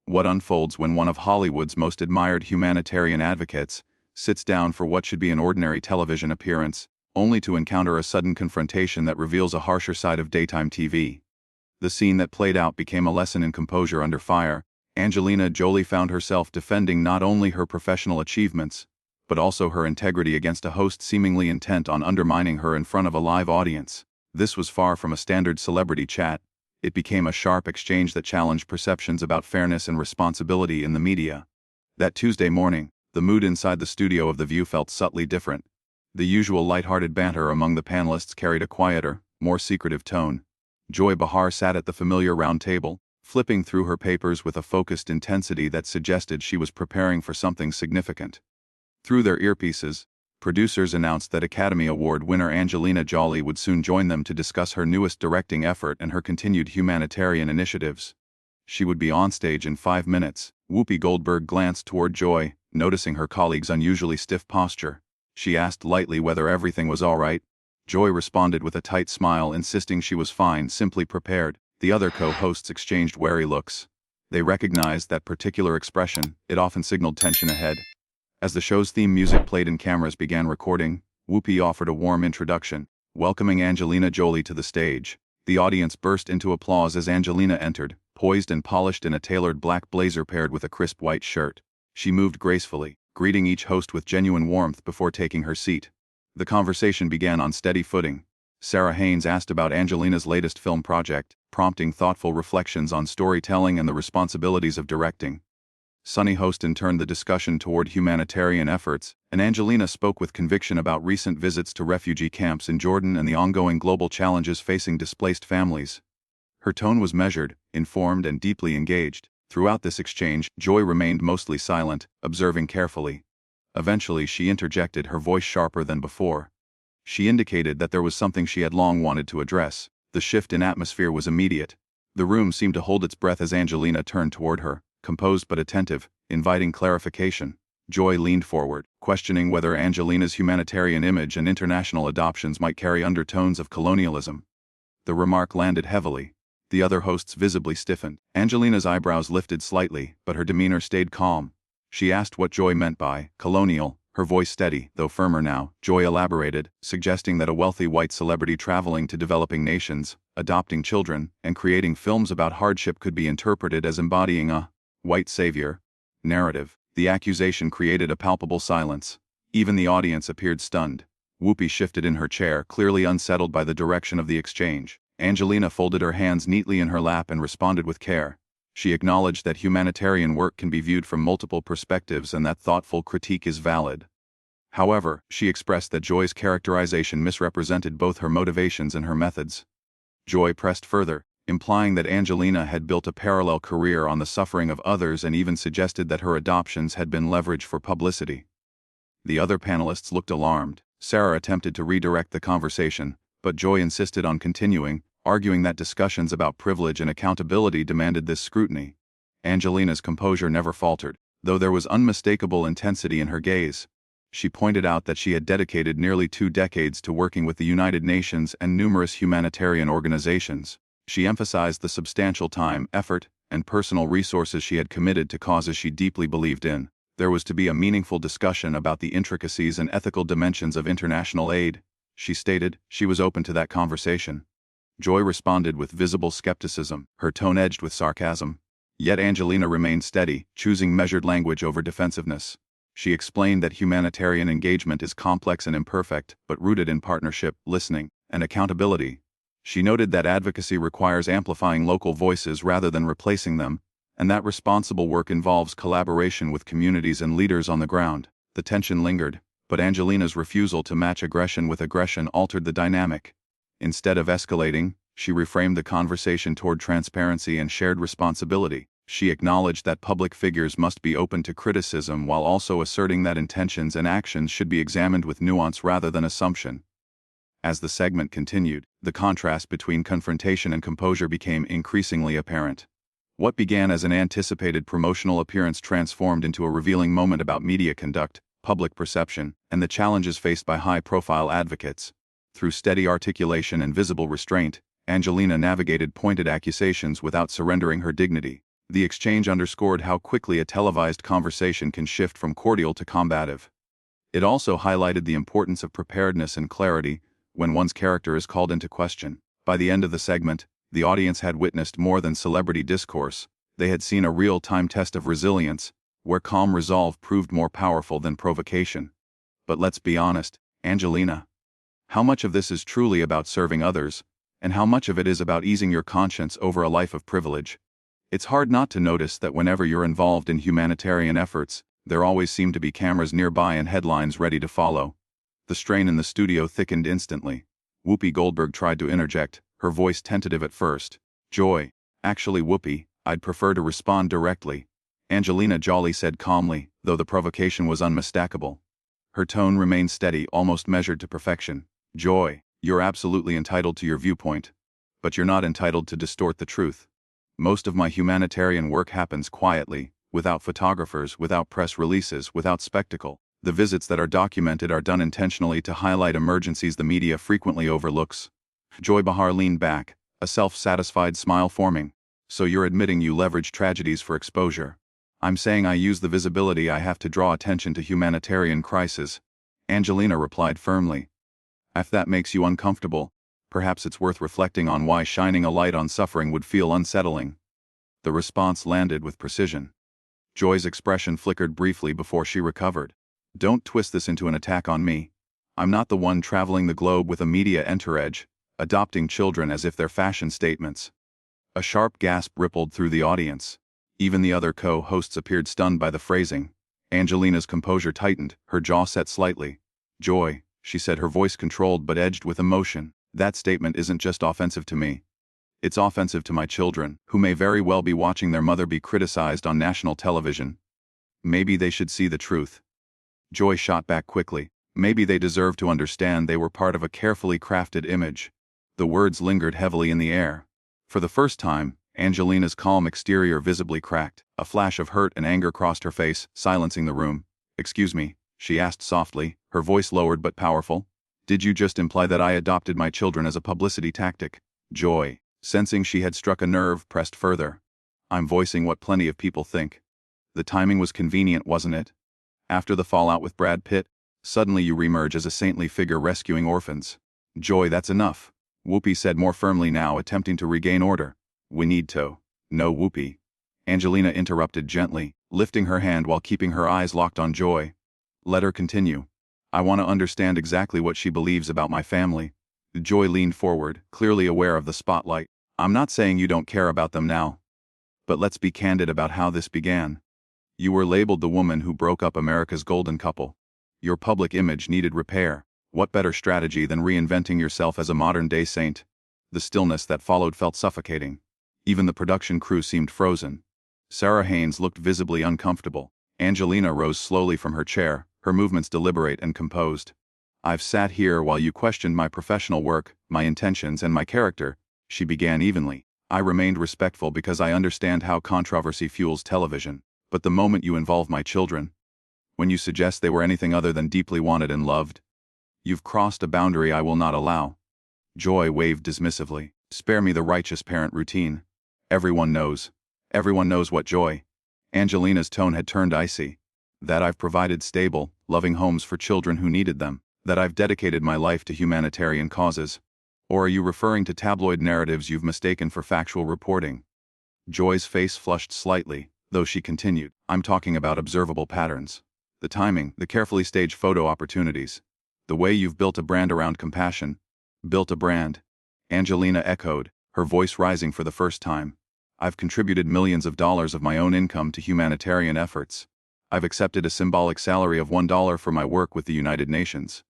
What unfolds when one of Hollywood's most admired humanitarian advocates sits down for what should be an ordinary television appearance, only to encounter a sudden confrontation that reveals a harsher side of daytime TV. The scene that played out became a lesson in composure under fire. Angelina Jolie found herself defending not only her professional achievements, but also her integrity against a host seemingly intent on undermining her in front of a live audience. This was far from a standard celebrity chat. It became a sharp exchange that challenged perceptions about fairness and responsibility in the media. That Tuesday morning, the mood inside the studio of The View felt subtly different. The usual lighthearted banter among the panelists carried a quieter, more secretive tone. Joy Behar sat at the familiar round table, flipping through her papers with a focused intensity that suggested she was preparing for something significant. Through their earpieces, producers announced that Academy Award winner Angelina Jolie would soon join them to discuss her newest directing effort and her continued humanitarian initiatives. She would be onstage in 5 minutes. Whoopi Goldberg glanced toward Joy, noticing her colleague's unusually stiff posture. She asked lightly whether everything was all right. Joy responded with a tight smile, insisting she was fine, simply prepared. The other co-hosts exchanged wary looks. They recognized that particular expression. It often signaled tension ahead. As the show's theme music played and cameras began recording, Whoopi offered a warm introduction, welcoming Angelina Jolie to the stage. The audience burst into applause as Angelina entered, poised and polished in a tailored black blazer paired with a crisp white shirt. She moved gracefully, greeting each host with genuine warmth before taking her seat. The conversation began on steady footing. Sarah Haynes asked about Angelina's latest film project, prompting thoughtful reflections on storytelling and the responsibilities of directing. Sunny Hostin turned the discussion toward humanitarian efforts, and Angelina spoke with conviction about recent visits to refugee camps in Jordan and the ongoing global challenges facing displaced families. Her tone was measured, informed, and deeply engaged. Throughout this exchange, Joy remained mostly silent, observing carefully. Eventually she interjected, her voice sharper than before. She indicated that there was something she had long wanted to address. The shift in atmosphere was immediate. The room seemed to hold its breath as Angelina turned toward her, composed but attentive, inviting clarification. Joy leaned forward, questioning whether Angelina's humanitarian image and international adoptions might carry undertones of colonialism. The remark landed heavily. The other hosts visibly stiffened. Angelina's eyebrows lifted slightly, but her demeanor stayed calm. She asked what Joy meant by colonial, her voice steady, though firmer now. Joy elaborated, suggesting that a wealthy white celebrity traveling to developing nations, adopting children, and creating films about hardship could be interpreted as embodying a white savior narrative. The accusation created a palpable silence. Even the audience appeared stunned. Whoopi shifted in her chair, clearly unsettled by the direction of the exchange. Angelina folded her hands neatly in her lap and responded with care. She acknowledged that humanitarian work can be viewed from multiple perspectives and that thoughtful critique is valid. However, she expressed that Joy's characterization misrepresented both her motivations and her methods. Joy pressed further, implying that Angelina had built a parallel career on the suffering of others and even suggested that her adoptions had been leverage for publicity. The other panelists looked alarmed. Sarah attempted to redirect the conversation, but Joy insisted on continuing, arguing that discussions about privilege and accountability demanded this scrutiny. Angelina's composure never faltered, though there was unmistakable intensity in her gaze. She pointed out that she had dedicated nearly 2 decades to working with the United Nations and numerous humanitarian organizations. She emphasized the substantial time, effort, and personal resources she had committed to causes she deeply believed in. There was to be a meaningful discussion about the intricacies and ethical dimensions of international aid. She stated she was open to that conversation. Joy responded with visible skepticism, her tone edged with sarcasm. Yet Angelina remained steady, choosing measured language over defensiveness. She explained that humanitarian engagement is complex and imperfect, but rooted in partnership, listening, and accountability. She noted that advocacy requires amplifying local voices rather than replacing them, and that responsible work involves collaboration with communities and leaders on the ground. The tension lingered, but Angelina's refusal to match aggression with aggression altered the dynamic. Instead of escalating, she reframed the conversation toward transparency and shared responsibility. She acknowledged that public figures must be open to criticism while also asserting that intentions and actions should be examined with nuance rather than assumption. As the segment continued, the contrast between confrontation and composure became increasingly apparent. What began as an anticipated promotional appearance transformed into a revealing moment about media conduct, public perception, and the challenges faced by high-profile advocates. Through steady articulation and visible restraint, Angelina navigated pointed accusations without surrendering her dignity. The exchange underscored how quickly a televised conversation can shift from cordial to combative. It also highlighted the importance of preparedness and clarity when one's character is called into question. By the end of the segment, the audience had witnessed more than celebrity discourse. They had seen a real-time test of resilience, where calm resolve proved more powerful than provocation. But let's be honest, Angelina. How much of this is truly about serving others, and how much of it is about easing your conscience over a life of privilege? It's hard not to notice that whenever you're involved in humanitarian efforts, there always seem to be cameras nearby and headlines ready to follow. The strain in the studio thickened instantly. Whoopi Goldberg tried to interject, her voice tentative at first. Joy. Actually, Whoopi, I'd prefer to respond directly. Angelina Jolie said calmly, though the provocation was unmistakable. Her tone remained steady, almost measured to perfection. Joy, you're absolutely entitled to your viewpoint. But you're not entitled to distort the truth. Most of my humanitarian work happens quietly, without photographers, without press releases, without spectacle. The visits that are documented are done intentionally to highlight emergencies the media frequently overlooks. Joy Behar leaned back, a self-satisfied smile forming. So you're admitting you leverage tragedies for exposure. I'm saying I use the visibility I have to draw attention to humanitarian crises. Angelina replied firmly. If that makes you uncomfortable, perhaps it's worth reflecting on why shining a light on suffering would feel unsettling. The response landed with precision. Joy's expression flickered briefly before she recovered. Don't twist this into an attack on me. I'm not the one traveling the globe with a media entourage, adopting children as if they're fashion statements. A sharp gasp rippled through the audience. Even the other co-hosts appeared stunned by the phrasing. Angelina's composure tightened, her jaw set slightly. Joy, she said, her voice controlled but edged with emotion. That statement isn't just offensive to me. It's offensive to my children, who may very well be watching their mother be criticized on national television. Maybe they should see the truth. Joy shot back quickly. Maybe they deserve to understand they were part of a carefully crafted image. The words lingered heavily in the air. For the first time, Angelina's calm exterior visibly cracked. A flash of hurt and anger crossed her face, silencing the room. Excuse me, she asked softly, her voice lowered but powerful. Did you just imply that I adopted my children as a publicity tactic? Joy, sensing she had struck a nerve, pressed further. I'm voicing what plenty of people think. The timing was convenient, wasn't it? After the fallout with Brad Pitt, suddenly you reemerge as a saintly figure rescuing orphans. Joy, that's enough. Whoopi said more firmly now, attempting to regain order. We need to. No, Whoopi. Angelina interrupted gently, lifting her hand while keeping her eyes locked on Joy. Let her continue. I want to understand exactly what she believes about my family. Joy leaned forward, clearly aware of the spotlight. I'm not saying you don't care about them now. But let's be candid about how this began. You were labeled the woman who broke up America's golden couple. Your public image needed repair. What better strategy than reinventing yourself as a modern-day saint? The stillness that followed felt suffocating. Even the production crew seemed frozen. Sarah Haynes looked visibly uncomfortable. Angelina rose slowly from her chair, her movements deliberate and composed. I've sat here while you questioned my professional work, my intentions, and my character, she began evenly. I remained respectful because I understand how controversy fuels television. But the moment you involve my children, when you suggest they were anything other than deeply wanted and loved, you've crossed a boundary I will not allow. Joy waved dismissively. Spare me the righteous parent routine. Everyone knows. Everyone knows what Joy. Angelina's tone had turned icy. That I've provided stable, loving homes for children who needed them. That I've dedicated my life to humanitarian causes. Or are you referring to tabloid narratives you've mistaken for factual reporting? Joy's face flushed slightly, though she continued. I'm talking about observable patterns. The timing, the carefully staged photo opportunities. The way you've built a brand around compassion. Built a brand. Angelina echoed, her voice rising for the first time. I've contributed millions of dollars of my own income to humanitarian efforts. I've accepted a symbolic salary of $1 for my work with the United Nations.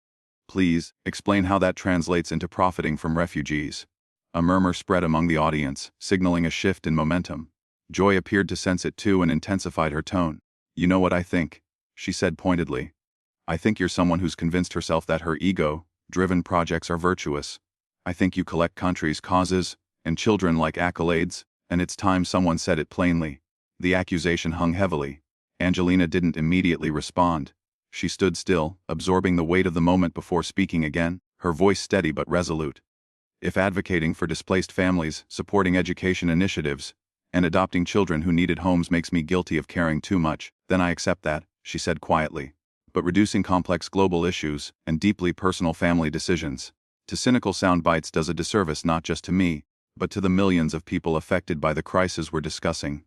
Please, explain how that translates into profiting from refugees. A murmur spread among the audience, signaling a shift in momentum. Joy appeared to sense it too and intensified her tone. You know what I think, she said pointedly. I think you're someone who's convinced herself that her ego-driven projects are virtuous. I think you collect countries' causes, and children like accolades, and it's time someone said it plainly. The accusation hung heavily. Angelina didn't immediately respond. She stood still, absorbing the weight of the moment before speaking again, her voice steady but resolute. If advocating for displaced families, supporting education initiatives, And adopting children who needed homes makes me guilty of caring too much. Then I accept that, she said quietly. But reducing complex global issues and deeply personal family decisions to cynical sound bites does a disservice not just to me, but to the millions of people affected by the crisis we're discussing.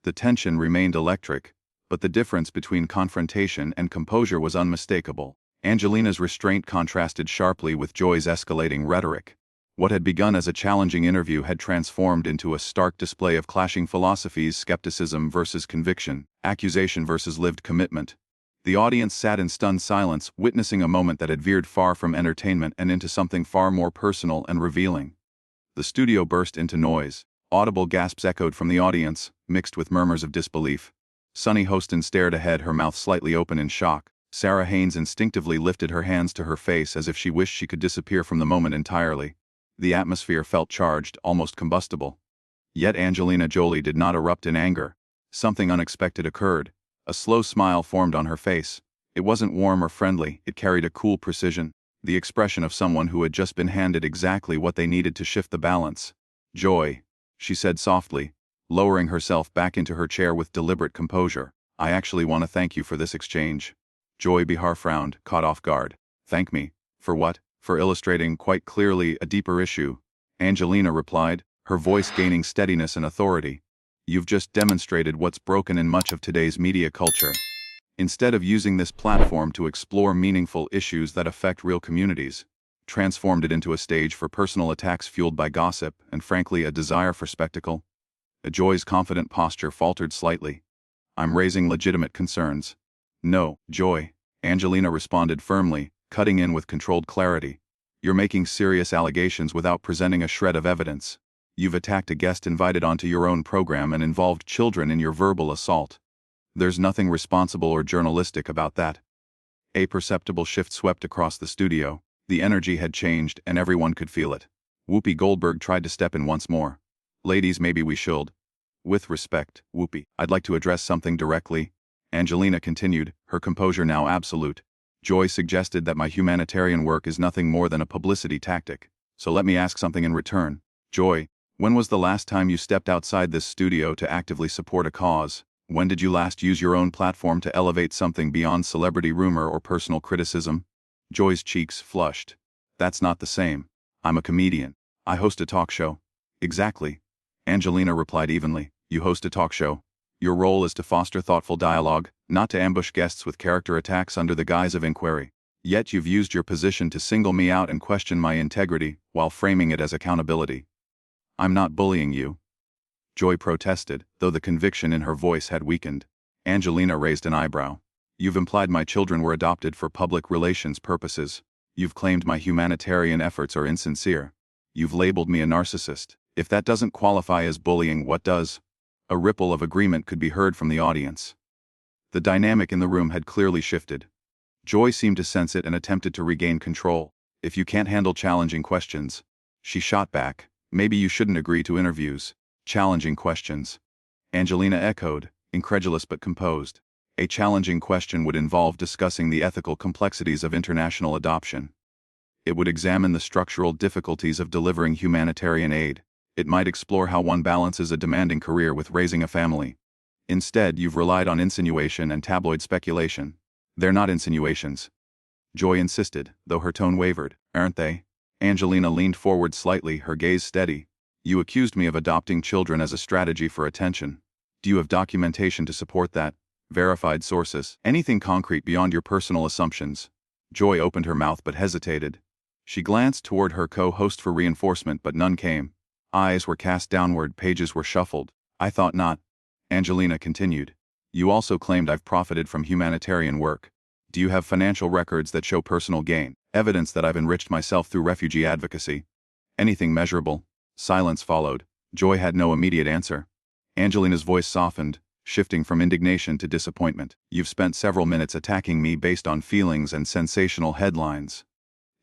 The tension remained electric, but the difference between confrontation and composure was unmistakable. Angelina's restraint contrasted sharply with Joy's escalating rhetoric. What had begun as a challenging interview had transformed into a stark display of clashing philosophies: skepticism versus conviction, accusation versus lived commitment. The audience sat in stunned silence, witnessing a moment that had veered far from entertainment and into something far more personal and revealing. The studio burst into noise. Audible gasps echoed from the audience, mixed with murmurs of disbelief. Sunny Hostin stared ahead, her mouth slightly open in shock. Sarah Haynes instinctively lifted her hands to her face as if she wished she could disappear from the moment entirely. The atmosphere felt charged, almost combustible. Yet Angelina Jolie did not erupt in anger. Something unexpected occurred. A slow smile formed on her face. It wasn't warm or friendly, it carried a cool precision, the expression of someone who had just been handed exactly what they needed to shift the balance. "Joy," she said softly, lowering herself back into her chair with deliberate composure. "I actually want to thank you for this exchange." Joy Behar frowned, caught off guard. "Thank me? For what?" "For illustrating, quite clearly, a deeper issue," Angelina replied, her voice gaining steadiness and authority. "You've just demonstrated what's broken in much of today's media culture. Instead of using this platform to explore meaningful issues that affect real communities, transformed it into a stage for personal attacks fueled by gossip and, frankly, a desire for spectacle." Joy's confident posture faltered slightly. "I'm raising legitimate concerns." "No, Joy," Angelina responded firmly, cutting in with controlled clarity. "You're making serious allegations without presenting a shred of evidence. You've attacked a guest invited onto your own program and involved children in your verbal assault. There's nothing responsible or journalistic about that." A perceptible shift swept across the studio. The energy had changed and everyone could feel it. Whoopi Goldberg tried to step in once more. "Ladies, maybe we should." "With respect, Whoopi, I'd like to address something directly," Angelina continued, her composure now absolute. "Joy suggested that my humanitarian work is nothing more than a publicity tactic. So let me ask something in return. Joy, when was the last time you stepped outside this studio to actively support a cause? When did you last use your own platform to elevate something beyond celebrity rumor or personal criticism?" Joy's cheeks flushed. "That's not the same. I'm a comedian. I host a talk show." "Exactly," Angelina replied evenly. "You host a talk show. Your role is to foster thoughtful dialogue, not to ambush guests with character attacks under the guise of inquiry. Yet you've used your position to single me out and question my integrity, while framing it as accountability." "I'm not bullying you," Joy protested, though the conviction in her voice had weakened. Angelina raised an eyebrow. "You've implied my children were adopted for public relations purposes. You've claimed my humanitarian efforts are insincere. You've labeled me a narcissist. If that doesn't qualify as bullying, what does?" A ripple of agreement could be heard from the audience. The dynamic in the room had clearly shifted. Joy seemed to sense it and attempted to regain control. "If you can't handle challenging questions," she shot back, "maybe you shouldn't agree to interviews." "Challenging questions?" Angelina echoed, incredulous but composed. A challenging question would involve discussing the ethical complexities of international adoption. It would examine the structural difficulties of delivering humanitarian aid. It might explore how one balances a demanding career with raising a family. Instead, you've relied on insinuation and tabloid speculation. "They're not insinuations," Joy insisted, though her tone wavered. "Aren't they?" Angelina leaned forward slightly, her gaze steady. "You accused me of adopting children as a strategy for attention. Do you have documentation to support that? Verified sources? Anything concrete beyond your personal assumptions?" Joy opened her mouth but hesitated. She glanced toward her co-host for reinforcement, but none came. Eyes were cast downward, pages were shuffled. "I thought not," Angelina continued. "You also claimed I've profited from humanitarian work. Do you have financial records that show personal gain? Evidence that I've enriched myself through refugee advocacy? Anything measurable?" Silence followed. Joy had no immediate answer. Angelina's voice softened, shifting from indignation to disappointment. "You've spent several minutes attacking me based on feelings and sensational headlines.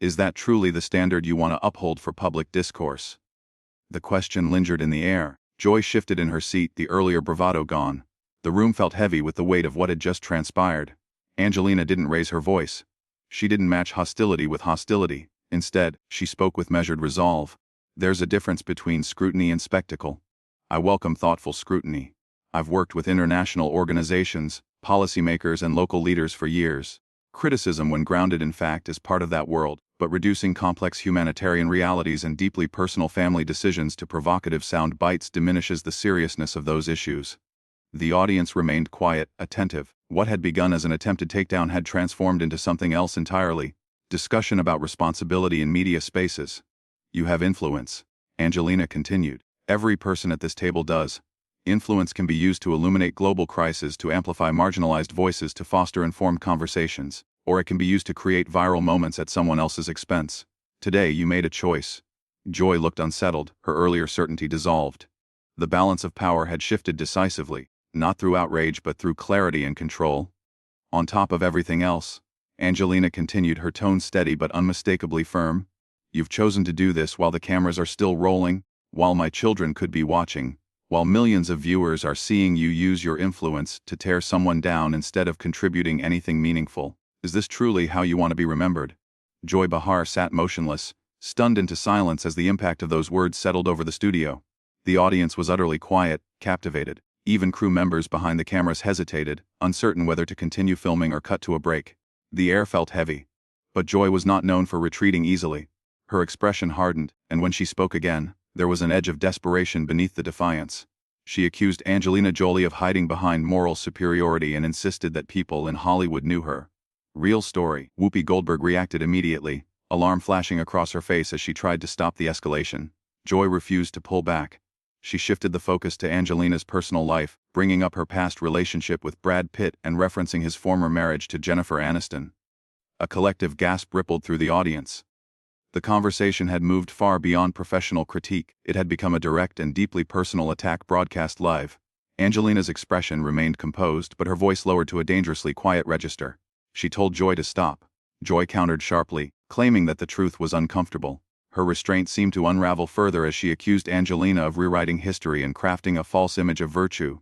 Is that truly the standard you want to uphold for public discourse?" The question lingered in the air. Joy shifted in her seat, the earlier bravado gone. The room felt heavy with the weight of what had just transpired. Angelina didn't raise her voice. She didn't match hostility with hostility. Instead, she spoke with measured resolve. "There's a difference between scrutiny and spectacle. I welcome thoughtful scrutiny. I've worked with international organizations, policymakers, and local leaders for years. Criticism, when grounded in fact, is part of that world, but reducing complex humanitarian realities and deeply personal family decisions to provocative sound bites diminishes the seriousness of those issues. The audience remained quiet, attentive. What had begun as an attempted takedown had transformed into something else entirely. Discussion about responsibility in media spaces. You have influence, Angelina continued. Every person at this table does. Influence can be used to illuminate global crises, to amplify marginalized voices, to foster informed conversations, or it can be used to create viral moments at someone else's expense. Today you made a choice. Joy looked unsettled, her earlier certainty dissolved. The balance of power had shifted decisively, not through outrage but through clarity and control. On top of everything else, Angelina continued, her tone steady but unmistakably firm. You've chosen to do this while the cameras are still rolling, while my children could be watching, while millions of viewers are seeing you use your influence to tear someone down instead of contributing anything meaningful. Is this truly how you want to be remembered? Joy Behar sat motionless, stunned into silence as the impact of those words settled over the studio. The audience was utterly quiet, captivated. Even crew members behind the cameras hesitated, uncertain whether to continue filming or cut to a break. The air felt heavy. But Joy was not known for retreating easily. Her expression hardened, and when she spoke again, there was an edge of desperation beneath the defiance. She accused Angelina Jolie of hiding behind moral superiority and insisted that people in Hollywood knew her. Real story. Whoopi Goldberg reacted immediately, alarm flashing across her face as she tried to stop the escalation. Joy refused to pull back. She shifted the focus to Angelina's personal life, bringing up her past relationship with Brad Pitt and referencing his former marriage to Jennifer Aniston. A collective gasp rippled through the audience. The conversation had moved far beyond professional critique. It had become a direct and deeply personal attack broadcast live. Angelina's expression remained composed, but her voice lowered to a dangerously quiet register. She told Joy to stop. Joy countered sharply, claiming that the truth was uncomfortable. Her restraint seemed to unravel further as she accused Angelina of rewriting history and crafting a false image of virtue.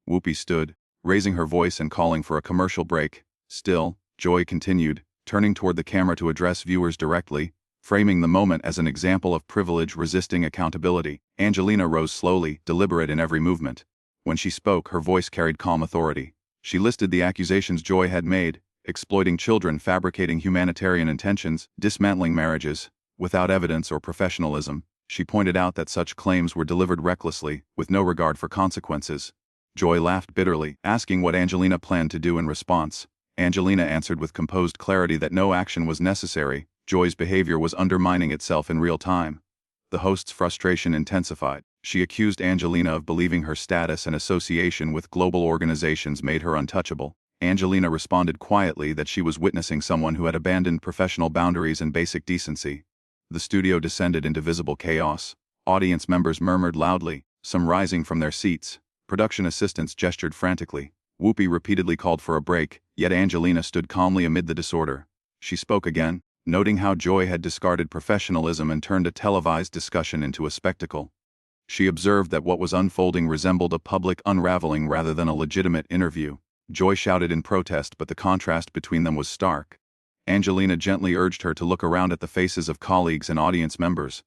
Whoopi stood, raising her voice and calling for a commercial break. Still, Joy continued, turning toward the camera to address viewers directly, framing the moment as an example of privilege resisting accountability. Angelina rose slowly, deliberate in every movement. When she spoke, her voice carried calm authority. She listed the accusations Joy had made: exploiting children, fabricating humanitarian intentions, dismantling marriages. Without evidence or professionalism, she pointed out that such claims were delivered recklessly, with no regard for consequences. Joy laughed bitterly, asking what Angelina planned to do in response. Angelina answered with composed clarity that no action was necessary. Joy's behavior was undermining itself in real time. The host's frustration intensified. She accused Angelina of believing her status and association with global organizations made her untouchable. Angelina responded quietly that she was witnessing someone who had abandoned professional boundaries and basic decency. The studio descended into visible chaos. Audience members murmured loudly, some rising from their seats. Production assistants gestured frantically. Whoopi repeatedly called for a break, yet Angelina stood calmly amid the disorder. She spoke again, noting how Joy had discarded professionalism and turned a televised discussion into a spectacle. She observed that what was unfolding resembled a public unraveling rather than a legitimate interview. Joy shouted in protest, but the contrast between them was stark. Angelina gently urged her to look around at the faces of colleagues and audience members.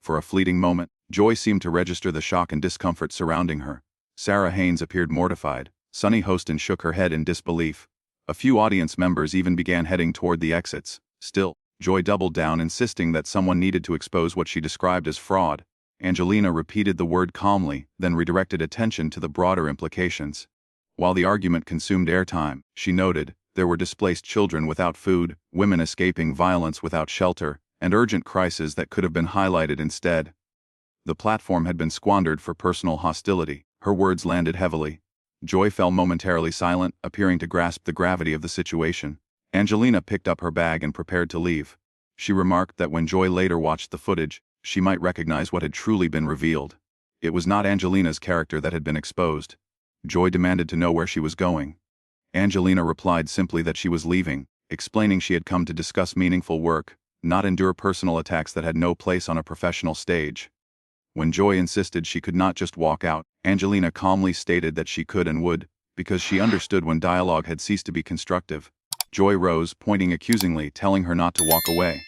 For a fleeting moment, Joy seemed to register the shock and discomfort surrounding her. Sarah Haynes appeared mortified. Sunny Hostin shook her head in disbelief. A few audience members even began heading toward the exits. Still, Joy doubled down, insisting that someone needed to expose what she described as fraud. Angelina repeated the word calmly, then redirected attention to the broader implications. While the argument consumed airtime, she noted, there were displaced children without food, women escaping violence without shelter, and urgent crises that could have been highlighted instead. The platform had been squandered for personal hostility. Her words landed heavily. Joy fell momentarily silent, appearing to grasp the gravity of the situation. Angelina picked up her bag and prepared to leave. She remarked that when Joy later watched the footage, she might recognize what had truly been revealed. It was not Angelina's character that had been exposed. Joy demanded to know where she was going. Angelina replied simply that she was leaving, explaining she had come to discuss meaningful work, not endure personal attacks that had no place on a professional stage. When Joy insisted she could not just walk out, Angelina calmly stated that she could and would, because she understood when dialogue had ceased to be constructive. Joy rose, pointing accusingly, telling her not to walk away.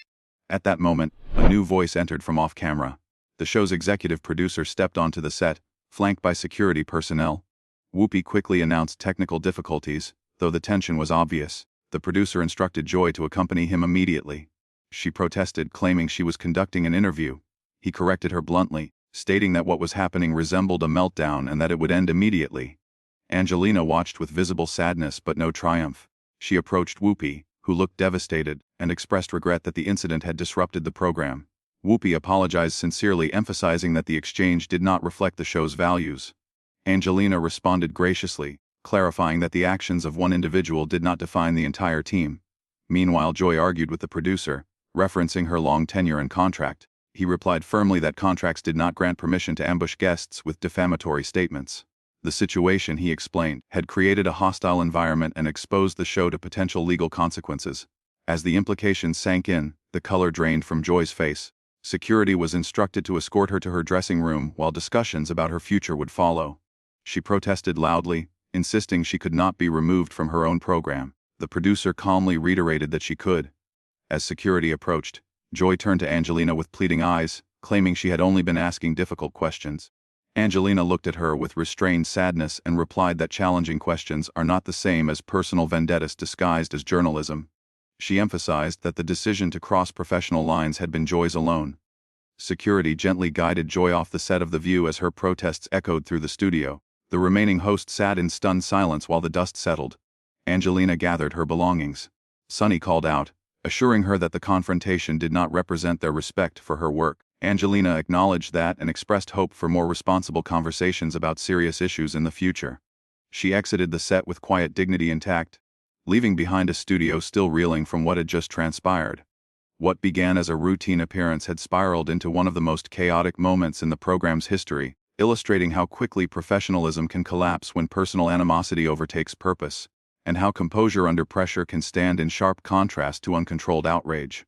At that moment, a new voice entered from off-camera. The show's executive producer stepped onto the set, Flanked by security personnel, Whoopi quickly announced technical difficulties, though the tension was obvious. The producer instructed Joy to accompany him immediately. She protested, claiming she was conducting an interview. He corrected her bluntly, stating that what was happening resembled a meltdown and that it would end immediately. Angelina watched with visible sadness but no triumph. She approached Whoopi, who looked devastated, and expressed regret that the incident had disrupted the program. Whoopi apologized sincerely, emphasizing that the exchange did not reflect the show's values. Angelina responded graciously, clarifying that the actions of one individual did not define the entire team. Meanwhile, Joy argued with the producer, referencing her long tenure and contract. He replied firmly that contracts did not grant permission to ambush guests with defamatory statements. The situation, he explained, had created a hostile environment and exposed the show to potential legal consequences. As the implications sank in, the color drained from Joy's face. Security was instructed to escort her to her dressing room while discussions about her future would follow. She protested loudly, insisting she could not be removed from her own program. The producer calmly reiterated that she could. As security approached, Joy turned to Angelina with pleading eyes, claiming she had only been asking difficult questions. Angelina looked at her with restrained sadness and replied that challenging questions are not the same as personal vendettas disguised as journalism. She emphasized that the decision to cross professional lines had been Joy's alone. Security gently guided Joy off the set of The View as her protests echoed through the studio. The remaining host sat in stunned silence while the dust settled. Angelina gathered her belongings. Sunny called out, assuring her that the confrontation did not represent their respect for her work. Angelina acknowledged that and expressed hope for more responsible conversations about serious issues in the future. She exited the set with quiet dignity intact, leaving behind a studio still reeling from what had just transpired. What began as a routine appearance had spiraled into one of the most chaotic moments in the program's history, illustrating how quickly professionalism can collapse when personal animosity overtakes purpose, and how composure under pressure can stand in sharp contrast to uncontrolled outrage.